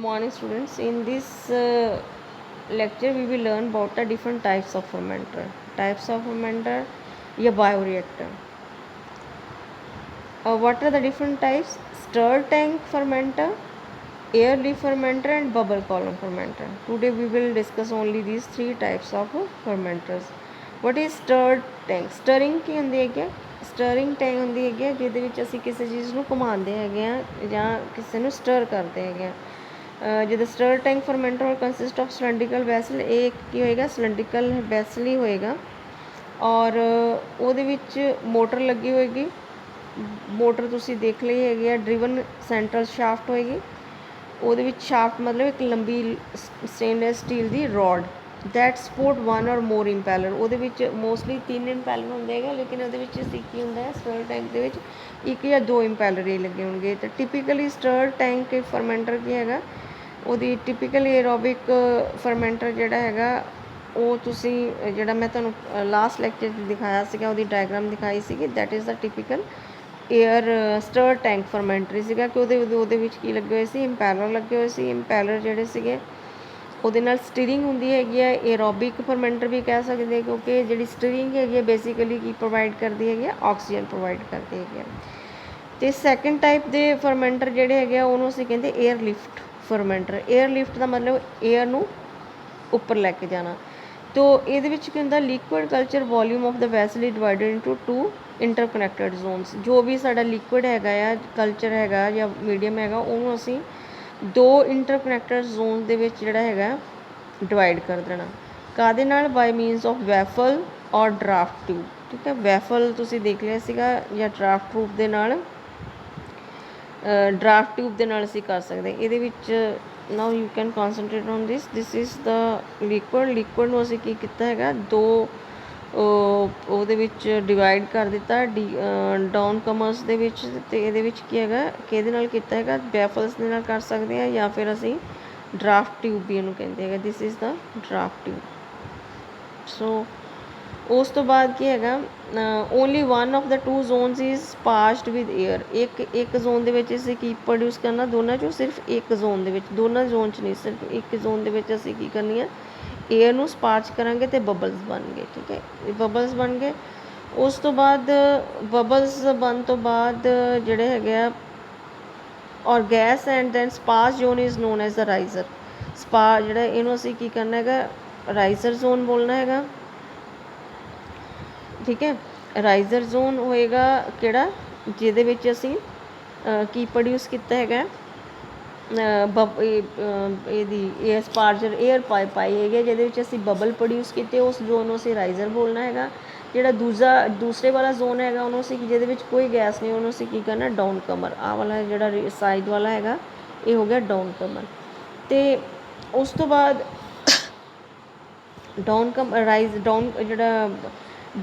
Morning students, in this lecture we will learn about the different types of fermenter या bioreactor. What are the different types? Stir tank fermenter, air leaf fermenter and bubble column fermenter. Today we will discuss only these three types of fermenters. What is stir tank? Stirring ਕੀ ਹੁੰਦੀ ਹੈ? String tank ਹੁੰਦੀ ਹੈਗੀ ਜਿਹਦੇ ਵਿੱਚ ਅਸੀਂ ਕਿਸੇ ਚੀਜ਼ ਨੂੰ ਘੁਮਾਉਂਦੇ ਹੈਗੇ ਆ ਜਾਂ ਕਿਸੇ ਨੂੰ ਸਟਰ ਕਰਦੇ ਹੈਗੇ ਆ। ਜਿੱਦਾਂ ਸਟਰ ਟੈਂਕ ਫਰਮੈਂਟਰ ਕੰਸਿਸਟ ਆਫ ਸਿਲੰਡਰੀਕਲ ਵੈਸਲ, ਇਹ ਕੀ ਹੋਏਗਾ? ਸਿਲੰਡਰੀਕਲ ਵੈਸਲ ਹੀ ਹੋਏਗਾ ਔਰ ਉਹਦੇ ਵਿੱਚ ਮੋਟਰ ਲੱਗੀ ਹੋਏਗੀ। ਮੋਟਰ ਤੁਸੀਂ ਦੇਖ ਲਈ ਹੈਗੀ ਆ, ਡਰਿਵਨ ਸੈਂਟਰਲ ਸ਼ਾਫਟ ਹੋਏਗੀ। ਉਹਦੇ ਵਿੱਚ ਸ਼ਾਫਟ ਮਤਲਬ ਇੱਕ ਲੰਬੀ stainless steel the road that support one ਔਰ ਮੋਰ ਇੰਪੈਲਰ। ਉਹਦੇ ਵਿੱਚ ਮੋਸਟਲੀ 3 ਇੰਪੈਲਰ ਹੁੰਦੇ ਹੈਗੇ, ਲੇਕਿਨ ਉਹਦੇ ਵਿੱਚ ਕੀ ਹੁੰਦਾ ਹੈ, ਸਟਰ ਟੈਂਕ ਦੇ ਵਿੱਚ 1 ਜਾਂ 2 ਇੰਪੈਲਰ ਹੀ ਲੱਗੇ ਹੋਣਗੇ। ਤਾਂ ਟਿਪੀਕਲੀ ਸਟਰ ਟੈਂਕ ਫਰਮੈਂਟਰ ਕੀ ਹੈਗਾ, ਉਹਦੀ ਟਿਪੀਕਲ ਏਰੋਬਿਕ ਫਰਮੈਂਟਰ ਜਿਹੜਾ ਹੈਗਾ ਉਹ ਤੁਸੀਂ ਜਿਹੜਾ ਮੈਂ ਤੁਹਾਨੂੰ ਲਾਸਟ ਲੈਕਚਰ 'ਚ ਦਿਖਾਇਆ ਸੀਗਾ, ਉਹਦੀ ਡਾਇਗਰਾਮ ਦਿਖਾਈ ਸੀਗੀ, that is the typical air stir tank fermenter ਸੀਗਾ ਕਿ ਉਹਦੇ ਵਿੱਚ ਕੀ ਲੱਗੇ ਹੋਏ ਸੀ? ਇੰਪੈਲਰ ਲੱਗੇ ਹੋਏ ਸੀ। ਇੰਪੈਲਰ ਜਿਹੜੇ ਸੀਗੇ ਉਹਦੇ ਨਾਲ ਸਟੀਰਿੰਗ ਹੁੰਦੀ ਹੈਗੀ ਹੈ। ਏਰੋਬਿਕ ਫਰਮੈਂਟਰ ਵੀ ਕਹਿ ਸਕਦੇ ਕਿਉਂਕਿ ਜਿਹੜੀ ਸਟੀਰਿੰਗ ਹੈਗੀ ਹੈ ਬੇਸਿਕਲੀ ਕੀ ਪ੍ਰੋਵਾਈਡ ਕਰਦੀ ਹੈਗੀ ਹੈ? ਆਕਸੀਜਨ ਪ੍ਰੋਵਾਈਡ ਕਰਦੀ ਹੈਗੀ ਹੈ। ਅਤੇ ਸੈਕਿੰਡ ਟਾਈਪ ਦੇ ਫਰਮੈਂਟਰ ਜਿਹੜੇ ਹੈਗੇ ਆ ਉਹਨੂੰ ਅਸੀਂ ਕਹਿੰਦੇ ਏਅਰ ਲਿਫਟ ਫਰਮੈਂਟਰ। ਏਅਰ ਲਿਫਟ ਦਾ ਮਤਲਬ ਏਅਰ ਨੂੰ ਉੱਪਰ ਲੈ ਕੇ ਜਾਣਾ। ਤੋ ਇਹਦੇ ਵਿੱਚ ਕੀ ਹੁੰਦਾ? Liquid culture volume of the vessel is divided into 2 interconnected zones. ਜੋ ਵੀ ਸਾਡਾ ਲਿਕੁਇਡ ਹੈਗਾ ਆ, ਕਲਚਰ ਹੈਗਾ ਜਾਂ ਮੀਡੀਅਮ ਹੈਗਾ, ਉਹਨੂੰ ਅਸੀਂ 2 ਇੰਟਰਕਨੈਕਟਡ ਜ਼ੋਨ ਦੇ ਵਿੱਚ ਜਿਹੜਾ ਹੈਗਾ ਡਿਵਾਈਡ ਕਰ ਦੇਣਾ। ਕਾਹਦੇ ਨਾਲ? ਬਾਈ ਮੀਨਸ ਆਫ ਵੈਫਲ ਔਰ ਡਰਾਫਟ ਟਿਊਬ। ਠੀਕ ਹੈ, ਵੈਫਲ ਤੁਸੀਂ ਦੇਖ ਲਿਆ ਸੀਗਾ ਜਾਂ ਡਰਾਫਟ ਟਿਊਬ ਦੇ ਨਾਲ, ਡਰਾਫਟ ਟਿਊਬ ਦੇ ਨਾਲ ਅਸੀਂ ਕਰ ਸਕਦੇ। ਇਹਦੇ ਵਿੱਚ now you can concentrate on this is the liquid ਨੂੰ ਅਸੀਂ ਕੀ ਕੀਤਾ ਹੈਗਾ, 2 ਉਹਦੇ ਵਿੱਚ ਡਿਵਾਈਡ ਕਰ ਦਿੱਤਾ ਡਾਊਨ ਕਮਰਸ ਦੇ ਵਿੱਚ। ਅਤੇ ਇਹਦੇ ਵਿੱਚ ਕੀ ਹੈਗਾ, ਕਿਹਦੇ ਨਾਲ ਕੀਤਾ ਹੈਗਾ? ਵੈਫਲਸ ਦੇ ਨਾਲ ਕਰ ਸਕਦੇ ਹਾਂ ਜਾਂ ਫਿਰ ਅਸੀਂ ਡਰਾਫਟ ਟਿਊਬ ਵੀ ਇਹਨੂੰ ਕਹਿੰਦੇ ਹੈਗਾ। This is the draft tube. So ਉਸ ਤੋਂ ਬਾਅਦ ਕੀ ਹੈਗਾ, only one of the 2 zones is passed with air. ਇੱਕ ਜ਼ੋਨ ਦੇ ਵਿੱਚ ਅਸੀਂ ਕੀ ਪ੍ਰੋਡਿਊਸ ਕਰਨਾ? ਦੋਨਾਂ 'ਚੋਂ ਸਿਰਫ ਇੱਕ ਜ਼ੋਨ ਦੇ ਵਿੱਚ, ਦੋਨਾਂ ਜ਼ੋਨ 'ਚ ਨਹੀਂ, ਸਿਰਫ ਇੱਕ ਜ਼ੋਨ ਦੇ ਵਿੱਚ ਅਸੀਂ ਕੀ ਕਰਨੀ ਹੈ? ਏਅਰ ਨੂੰ ਸਪਾਰਚ ਕਰਾਂਗੇ ਅਤੇ ਬਬਲਸ ਬਣ ਗਏ। ਠੀਕ ਹੈ, ਬਬਲਸ ਬਣ ਗਏ। ਉਸ ਤੋਂ ਬਾਅਦ ਬਬਲਸ ਬਣਨ ਤੋਂ ਬਾਅਦ ਜਿਹੜੇ ਹੈਗੇ ਆ or gas and then sparse zone is known as the riser. ਜਿਹੜਾ ਇਹਨੂੰ ਅਸੀਂ ਕੀ ਕਰਨਾ ਹੈਗਾ? ਰਾਈਜ਼ਰ ਜ਼ੋਨ ਬੋਲਣਾ ਹੈਗਾ। ਠੀਕ ਹੈ, ਰਾਈਜ਼ਰ ਜ਼ੋਨ ਹੋਏਗਾ ਕਿਹੜਾ? ਜਿਹਦੇ ਵਿੱਚ ਅਸੀਂ ਕੀ ਪ੍ਰੋਡਿਊਸ ਕੀਤਾ ਹੈਗਾ? ਇਹਦੀ ਏਅਰ ਸਪਾਰਜਰ ਏਅਰ ਪਾਈ ਹੈਗੀ ਹੈ ਜਿਹਦੇ ਵਿੱਚ ਅਸੀਂ ਬਬਲ ਪ੍ਰੋਡਿਊਸ ਕੀਤੇ, ਉਸ ਜ਼ੋਨ ਨੂੰ ਅਸੀਂ ਰਾਈਜ਼ਰ ਬੋਲਣਾ ਹੈਗਾ। ਜਿਹੜਾ ਦੂਸਰੇ ਵਾਲਾ ਜ਼ੋਨ ਹੈਗਾ ਉਹਨੂੰ ਅਸੀਂ ਜਿਹਦੇ ਵਿੱਚ ਕੋਈ ਗੈਸ ਨਹੀਂ, ਉਹਨੂੰ ਅਸੀਂ ਕੀ ਕਰਨਾ? ਡਾਊਨ ਕਮਰ। ਆਹ ਵਾਲਾ ਜਿਹੜਾ ਸਾਈਡ ਵਾਲਾ ਹੈਗਾ ਇਹ ਹੋ ਗਿਆ ਡਾਊਨ ਕਮਰ। ਅਤੇ ਉਸ ਤੋਂ ਬਾਅਦ ਜਿਹੜਾ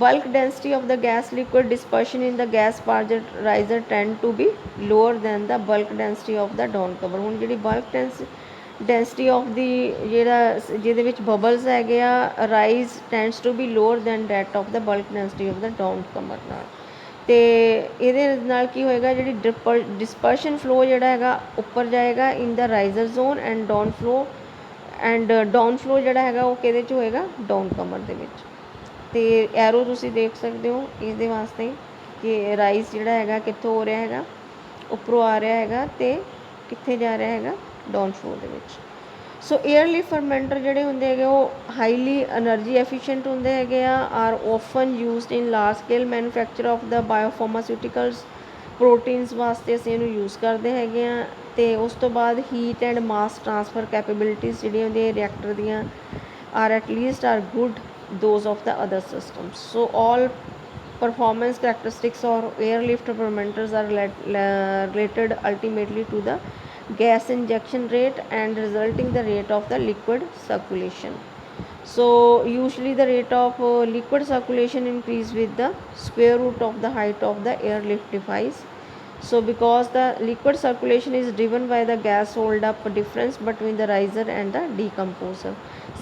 bulk density of the gas liquid dispersion in the gas riser tend to be lower than the bulk density of the down cover। ਹੁਣ ਜਿਹੜੀ bulk density of the ਜਿਹਦੇ ਵਿੱਚ bubbles ਹੈਗੇ ਆ, rise tends to be lower than that of the bulk density of the down cover ਨਾਲ। ਅਤੇ ਇਹਦੇ ਨਾਲ ਕੀ ਹੋਏਗਾ, ਜਿਹੜੀ dispersion flow ਜਿਹੜਾ ਹੈਗਾ ਉੱਪਰ ਜਾਏਗਾ in the riser zone and down flow ਜਿਹੜਾ ਹੈਗਾ ਉਹ ਕਿਹਦੇ 'ਚ ਹੋਏਗਾ? ਡਾਊਨ ਕਮਰ ਦੇ ਵਿੱਚ। ਅਤੇ ਐਰੋ ਤੁਸੀਂ ਦੇਖ ਸਕਦੇ ਹੋ ਇਹਦੇ ਵਾਸਤੇ ਕਿ ਰਾਈਜ਼ ਜਿਹੜਾ ਹੈਗਾ ਕਿੱਥੋਂ ਹੋ ਰਿਹਾ ਹੈਗਾ? ਉੱਪਰੋਂ ਆ ਰਿਹਾ ਹੈਗਾ ਅਤੇ ਕਿੱਥੇ ਜਾ ਰਿਹਾ ਹੈਗਾ? ਡਾਊਨ ਫਲੋ ਦੇ ਵਿੱਚ। ਸੋ ਏਅਰਲੀ ਫਰਮੈਂਟਰ ਜਿਹੜੇ ਹੁੰਦੇ ਹੈਗੇ ਉਹ ਹਾਈਲੀ ਐਨਰਜੀ ਐਫੀਸ਼ੀਐਂਟ ਹੁੰਦੇ ਹੈਗੇ ਆ, are often used in large scale manufacture of the biopharmaceuticals. Proteins ਵਾਸਤੇ ਅਸੀਂ ਇਹਨੂੰ ਯੂਜ਼ ਕਰਦੇ ਹੈਗੇ ਹਾਂ। ਅਤੇ ਉਸ ਤੋਂ ਬਾਅਦ heat and mass transfer capabilities ਜਿਹੜੀਆਂ ਹੁੰਦੀਆਂ ਰਿਐਕਟਰ ਦੀਆਂ R at least are good those of the other systems. So all performance characteristics or airlift fermenters are related ultimately to the gas injection rate and resulting the rate of the liquid circulation. So usually the rate of liquid circulation increase with the square root of the height of the airlift device. So because the liquid circulation is driven by the gas hold up difference between the riser and the decomposer,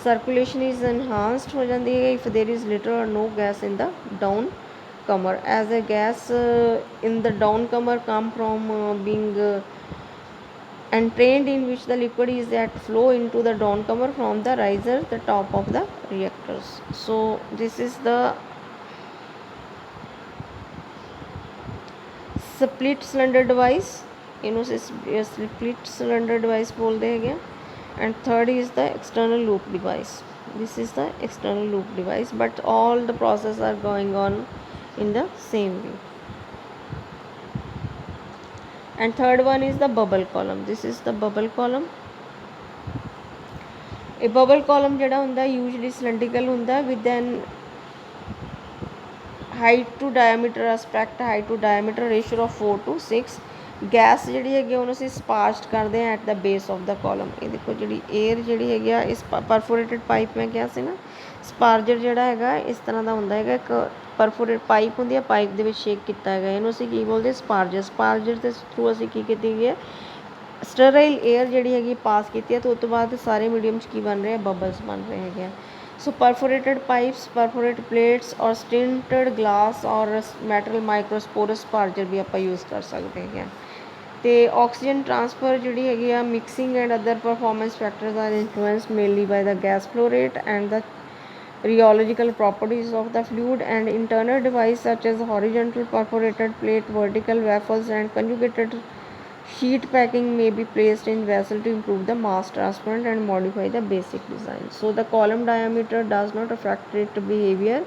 circulation is enhanced हो जाती है if there is little or no gas in the down comer, as a gas in the down comer come from being and trained in which the liquid is that flow into the downcomer from the riser, the top of the reactors. So this is the split cylinder device, ਇਹਨੂੰ split cylinder device ਬੋਲਦੇ ਹੈਗੇ। and third is the external loop device. This is the external loop device, but all the processes are going on in the same way. And third one is the bubble column. This is the bubble column. A bubble column ਜਿਹੜਾ ਹੁੰਦਾ usually cylindrical ਹੁੰਦਾ with an height to diameter aspect, height to diameter ratio of 4 to 6. Gas ਜਿਹੜੀ ਹੈਗੀ ਉਹਨੂੰ ਅਸੀਂ ਸਪਾਰਜਡ ਕਰਦੇ ਹਾਂ at the base of the column. ਇਹ ਦੇਖੋ ਜਿਹੜੀ ਏਅਰ ਜਿਹੜੀ ਹੈਗੀ ਆ ਇਸ ਪਰਫੋਰੇਟਡ ਪਾਈਪ ਮੈਂ ਕਿਹਾ ਸੀ ਨਾ, ਸਪਾਰਜਰ ਜਿਹੜਾ ਹੈਗਾ ਇਸ ਤਰ੍ਹਾਂ ਦਾ ਹੁੰਦਾ ਹੈਗਾ, ਇੱਕ ਪਰਫੋਰੇਟ ਪਾਈਪ ਹੁੰਦੀ ਹੈ, ਪਾਈਪ ਦੇ ਵਿੱਚ ਸ਼ੇਕ ਕੀਤਾ ਹੈਗਾ, ਇਹਨੂੰ ਅਸੀਂ ਕੀ ਬੋਲਦੇ ਸਪਾਰਜਰ। ਸਪਾਰਜਰ ਦੇ ਥਰੂ ਅਸੀਂ ਕੀ ਕੀਤੀ ਗਈ ਹੈ, ਸਟਰਾਈਲ ਏਅਰ ਜਿਹੜੀ ਹੈਗੀ ਪਾਸ ਕੀਤੀ ਹੈ, ਤੇ ਉਸ ਤੋਂ ਬਾਅਦ ਸਾਰੇ ਮੀਡੀਅਮ 'ਚ ਕੀ ਬਣ ਰਹੇ ਆ, ਬਬਲਸ ਬਣ ਰਹੇ ਹੈਗੇ ਆ। ਸੋ ਪਰਫੋਰੇਟਡ ਪਾਈਪਸ, ਪਰਫੋਰੇਟਡ ਪਲੇਟਸ ਔਰ ਸਟਿੰਟਡ ਗਲਾਸ ਔਰ ਮੈਟਲ ਮਾਈਕਰੋਸਪੋਰਸ ਸਪਾਰਜਰ ਵੀ ਆਪਾਂ ਯੂਜ਼ ਕਰ ਸਕਦੇ ਹੈਗੇ ਆ। ਤੇ ਆਕਸੀਜਨ ਟਰਾਂਸਫਰ ਜਿਹੜੀ ਹੈਗੀ ਆ, mixing and other performance factors are influenced mainly by the gas flow rate and the rheological properties of the fluid, and internal device such as horizontal perforated plate, vertical baffles and conjugated sheet packing may be placed in vessel to improve the mass transfer and modify the basic design. So the column diameter does not affect its behavior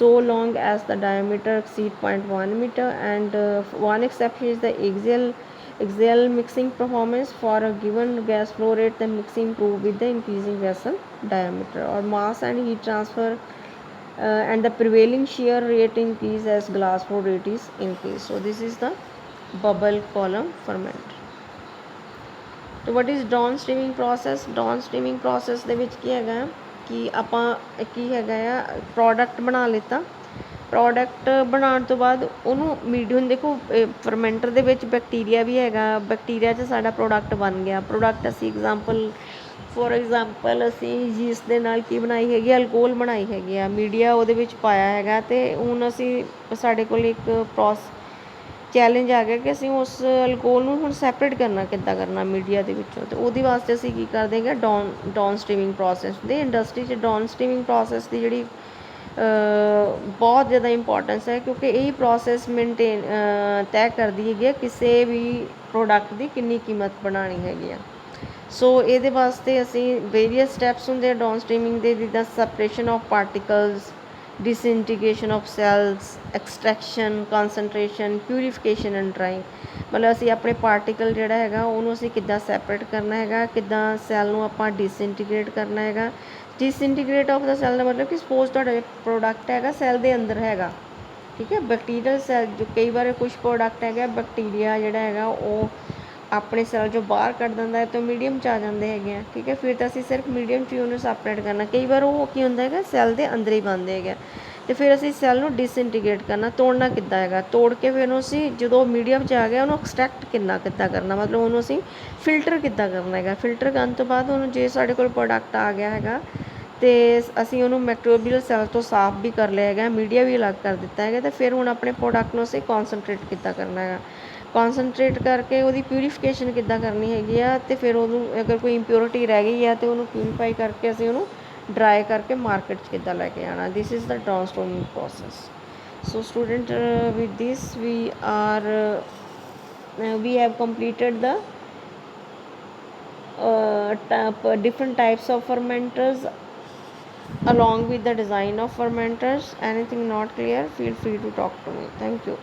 so long as the diameter exceed 0.1 meter, and one exception is the axial mixing performance. For a given gas flow rate, the mixing improve with the increasing vessel diameter or mass, and heat transfer and the prevailing shear rate increase as glass flow rate is increased. So this is the bubble column fermenter. So what is downstreaming process? downstreaming process ਦੇ ਵਿੱਚ ਕੀ ਹੈਗਾ ਕਿ ਆਪਾਂ ਕੀ ਹੈਗਾ ਆ, product ਬਣਾ ਲਿੱਤਾ, product ਬਣਾਉਣ ਤੋਂ ਬਾਅਦ ਉਹਨੂੰ ਮੀਡੀਅਮ, ਦੇਖੋ ਫਰਮੈਂਟਰ ਦੇ ਵਿੱਚ ਬੈਕਟੀਰੀਆ ਵੀ ਹੈਗਾ, ਬੈਕਟੀਰੀਆ 'ਚ ਸਾਡਾ ਪ੍ਰੋਡਕਟ ਬਣ ਗਿਆ। ਪ੍ਰੋਡਕਟ ਅਸੀਂ ਫੋਰ ਐਗਜ਼ਾਮਪਲ ਅਸੀਂ ਯੀਸਟ ਦੇ ਨਾਲ ਕੀ ਬਣਾਈ ਹੈਗੀ, ਅਲਕੋਹਲ ਬਣਾਈ ਹੈਗੀ ਆ, ਮੀਡੀਆ ਉਹਦੇ ਵਿੱਚ ਪਾਇਆ ਹੈਗਾ, ਅਤੇ ਹੁਣ ਅਸੀਂ ਸਾਡੇ ਕੋਲ ਇੱਕ ਚੈਲੰਜ ਆ ਗਿਆ ਕਿ ਅਸੀਂ ਉਸ ਅਲਕੋਹਲ ਨੂੰ ਹੁਣ ਸੈਪਰੇਟ ਕਿੱਦਾਂ ਕਰਨਾ ਮੀਡੀਆ ਦੇ ਵਿੱਚੋਂ। ਅਤੇ ਉਹਦੇ ਵਾਸਤੇ ਅਸੀਂ ਕੀ ਕਰਦੇ ਹੈਗੇ, ਡਾਊਨ ਸਟਰੀਮਿੰਗ ਪ੍ਰੋਸੈਸ ਦੇ ਇੰਡਸਟਰੀ 'ਚ ਡਾਊਨ ਸਟਰੀਮਿੰਗ ਪ੍ਰੋਸੈਸ ਦੀ ਜਿਹੜੀ ਬਹੁਤ ਜ਼ਿਆਦਾ ਇੰਪੋਰਟੈਂਸ ਹੈ, ਕਿਉਂਕਿ ਇਹ ਪ੍ਰੋਸੈਸ ਤੈਅ ਕਰਦੀ ਹੈਗੀ ਆ ਕਿਸੇ ਵੀ ਪ੍ਰੋਡਕਟ ਦੀ ਕਿੰਨੀ ਕੀਮਤ ਬਣਾਉਣੀ ਹੈਗੀ ਆ। ਸੋ ਇਹਦੇ ਵਾਸਤੇ ਅਸੀਂ ਵੇਰੀਅਸ ਸਟੈਪਸ ਹੁੰਦੇ ਆ ਡਾਊਨ ਸਟਰੀਮਿੰਗ ਦੇ, ਜਿੱਦਾਂ separation of particles, disintegration of cells, extraction, concentration, purification and drying। ਮਤਲਬ ਅਸੀਂ ਆਪਣੇ ਪਾਰਟੀਕਲ ਜਿਹੜਾ ਹੈਗਾ ਉਹਨੂੰ ਅਸੀਂ ਕਿੱਦਾਂ ਸੈਪਰੇਟ ਕਰਨਾ ਹੈਗਾ, ਕਿੱਦਾਂ ਸੈੱਲ ਨੂੰ ਆਪਾਂ ਡਿਸਇੰਟੀਗ੍ਰੇਟ ਕਰਨਾ ਹੈਗਾ। ਡਿਸਇੰਟੀਗ੍ਰੇਟ ਆਫ ਦਾ ਸੈੱਲ ਦਾ ਮਤਲਬ ਕਿ ਸਪੋਜ਼ ਤੁਹਾਡਾ ਪ੍ਰੋਡਕਟ ਹੈਗਾ ਸੈੱਲ ਦੇ ਅੰਦਰ ਹੈਗਾ, ਠੀਕ ਹੈ। ਬੈਕਟੀਰੀਅਲ ਸੈੱਲ ਜੋ ਕਈ ਵਾਰ ਕੁਛ ਪ੍ਰੋਡਕਟ ਹੈਗਾ ਬੈਕਟੀਰੀਆ ਜਿਹੜਾ ਹੈਗਾ ਉਹ ਆਪਣੇ ਸੈੱਲ 'ਚੋਂ ਬਾਹਰ ਕੱਢ ਦਿੰਦਾ ਤਾਂ ਮੀਡੀਅਮ 'ਚ ਆ ਜਾਂਦੇ ਹੈਗੇ ਆ, ਠੀਕ ਹੈ। ਫਿਰ ਤਾਂ ਅਸੀਂ ਸਿਰਫ ਮੀਡੀਅਮ 'ਚ ਹੀ ਉਹਨੂੰ ਸੈਪਰੇਟ ਕਰਨਾ। ਕਈ ਵਾਰ ਉਹ ਕੀ ਹੁੰਦਾ ਹੈਗਾ ਸੈੱਲ ਦੇ ਅੰਦਰ ਹੀ ਬਣਦੇ ਹੈਗੇ, ਅਤੇ ਫਿਰ ਅਸੀਂ ਸੈੱਲ ਨੂੰ ਡਿਸਇੰਟੀਗ੍ਰੇਟ ਕਰਨਾ, ਤੋੜਨਾ ਕਿੱਦਾਂ ਹੈਗਾ, ਤੋੜ ਕੇ ਫਿਰ ਉਹਨੂੰ ਅਸੀਂ ਜਦੋਂ ਮੀਡੀਅਮ 'ਚ ਆ ਗਿਆ ਉਹਨੂੰ ਐਕਸਟਰੈਕਟ ਕਿੱਦਾਂ ਕਰਨਾ, ਮਤਲਬ ਉਹਨੂੰ ਅਸੀਂ ਫਿਲਟਰ ਕਿੱਦਾਂ ਕਰਨਾ ਹੈਗਾ। ਫਿਲਟਰ ਕਰਨ ਤੋਂ ਬਾਅਦ ਉਹਨੂੰ ਜੇ ਸਾਡੇ ਕੋਲ ਪ੍ਰੋਡਕਟ ਆ ਗਿਆ ਹੈਗਾ ਅਤੇ ਅਸੀਂ ਉਹਨੂੰ ਮੈਕਰੋਬੀਅਲ ਸੈੱਲ ਤੋਂ ਸਾਫ਼ ਵੀ ਕਰ ਲਿਆ ਹੈਗਾ, ਮੀਡੀਆ ਵੀ ਅਲੱਗ ਕਰ ਦਿੱਤਾ ਹੈਗਾ, ਅਤੇ ਫਿਰ ਹੁਣ ਆਪਣੇ ਪ੍ਰੋਡਕਟ ਨੂੰ ਅਸੀਂ ਕੌਨਸਨਟਰੇਟ ਕਿੱਦਾਂ ਕਰਨਾ ਹੈਗਾ, ਕੌਨਸਨਟਰੇਟ ਕਰਕੇ ਉਹਦੀ ਪਿਊਰੀਫਿਕੇਸ਼ਨ ਕਿੱਦਾਂ ਕਰਨੀ ਹੈਗੀ ਆ, ਅਤੇ ਫਿਰ ਉਹਨੂੰ ਅਗਰ ਕੋਈ ਇੰਪਿਓਰਿਟੀ ਰਹਿ ਗਈ ਆ ਤਾਂ ਉਹਨੂੰ ਪਿਊਰੀਫਾਈ ਕਰਕੇ ਅਸੀਂ ਉਹਨੂੰ ਡਰਾਈ ਕਰਕੇ ਮਾਰਕੀਟ 'ਚ ਕਿੱਦਾਂ ਲੈ ਕੇ ਆਉਣਾ। This is the downstreaming process. So student with this we have completed the different types of fermenters along with the design of fermenters. Anything not clear, feel free to talk to me. Thank you.